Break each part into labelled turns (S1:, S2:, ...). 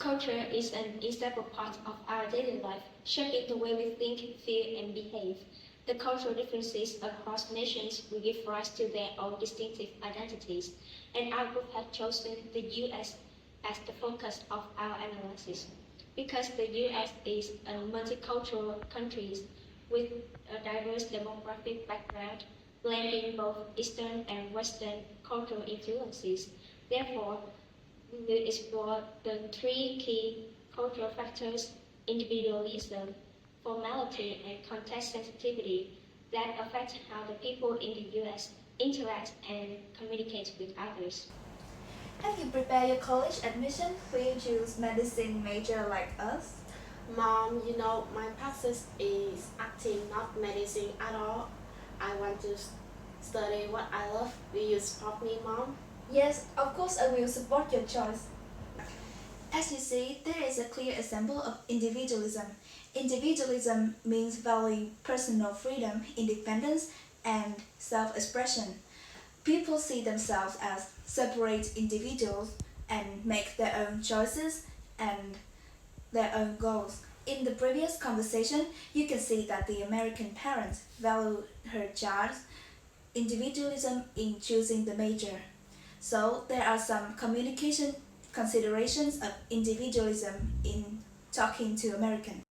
S1: Culture is an inseparable part of our daily life, shaping the way we think, feel, and behave. The cultural differences across nations will give rise to their own distinctive identities, and our group has chosen the U.S. as the focus of our analysis. Because the U.S. is a multicultural country with a diverse demographic background, blending both Eastern and Western cultural influences. Therefore, we will explore the three key cultural factors: individualism, formality, and context sensitivity that affect how the people in the U.S. interact and communicate with others.
S2: Have you prepared your college admission? Will you choose medicine major like us?
S3: Mom, my passion is acting, not medicine at all. I want to study what I love. Will you support me, Mom?
S2: Yes, of course I will support your choice. As you see, there is a clear example of individualism. Individualism means valuing personal freedom, independence, and self-expression. People see themselves as separate individuals and make their own choices and their own goals. In the previous conversation, you can see that the American parents value her child's individualism in choosing the major. So there are some communication considerations of individualism in talking to Americans.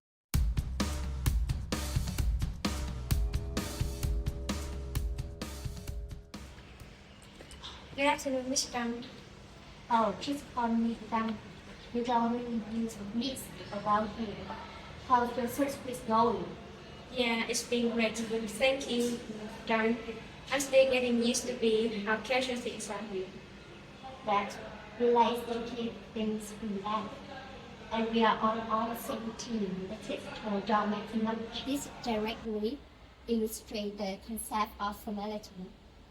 S1: Good afternoon, Miss Tram.
S4: Oh, please call me Phan. You already used weeks around here. How's your search is going?
S1: Yeah, it's been great. Thank you, Tran. I'm still getting used to being how casual things are here.
S4: That relates to keep things relaxed. And we are all on the same team. That is to draw maximum. This directly illustrates the concept of formality.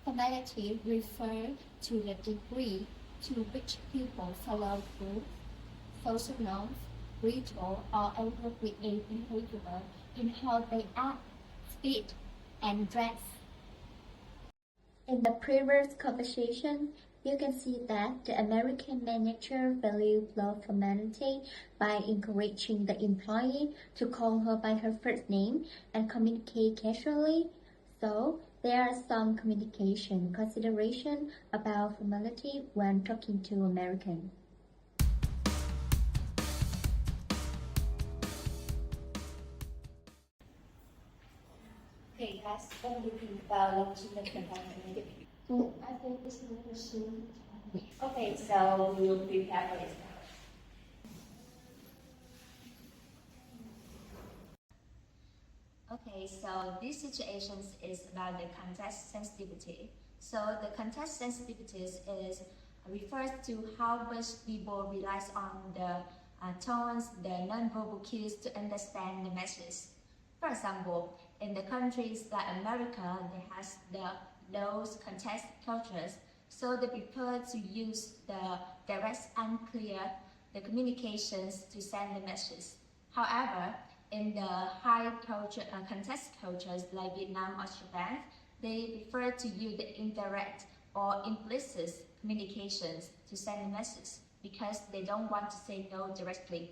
S4: Formality refers to the degree to which people follow rules, social norms, ritual, or appropriate behavior in how they act, speak, and dress. In the previous conversation, you can see that the American manager valued low formality by encouraging the employee to call her by her first name and communicate casually. So, there are some communication considerations about formality when talking to Americans.
S5: Okay, guys, what do you think about legitimate community?
S4: I think it's interesting.
S5: Okay, so we will prepare for this now.
S6: Okay, so this situation is about the context sensitivity. So the context sensitivity refers to how much people relies on the tones, the non-verbal cues to understand the message. For example, in the countries like America, they has those context cultures, so they prefer to use the direct and clear the communications to send the message. However, in the high culture context cultures like Vietnam or Japan, they prefer to use the indirect or implicit communications to send the message because they don't want to say no directly.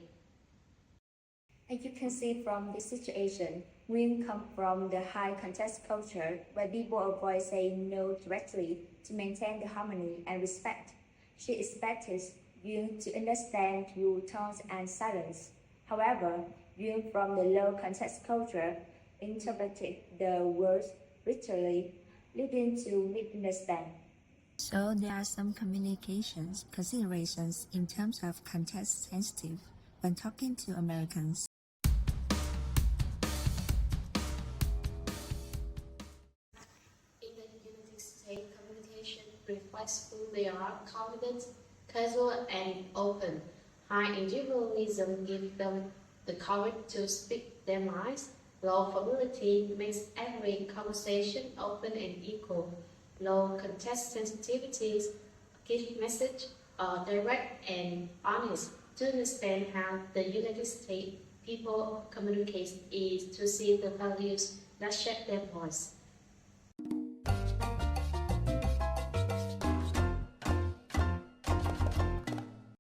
S4: As you can see from this situation, Nguyen comes from the high context culture where people avoid saying no directly to maintain the harmony and respect. She expected Yuyen to understand through tones and silence. However, Yuyen from the low context culture interpreted the words literally, leading to misunderstanding.
S7: So there are some communications considerations in terms of context sensitive when talking to Americans.
S3: In the United States, communication reflects who they are: confident, casual, and open. High individualism gives them the courage to speak their minds. Low formality makes every conversation open and equal. Low context sensitivities give message direct and honest. To understand how the United States people communicate is to see the values that shape their voice.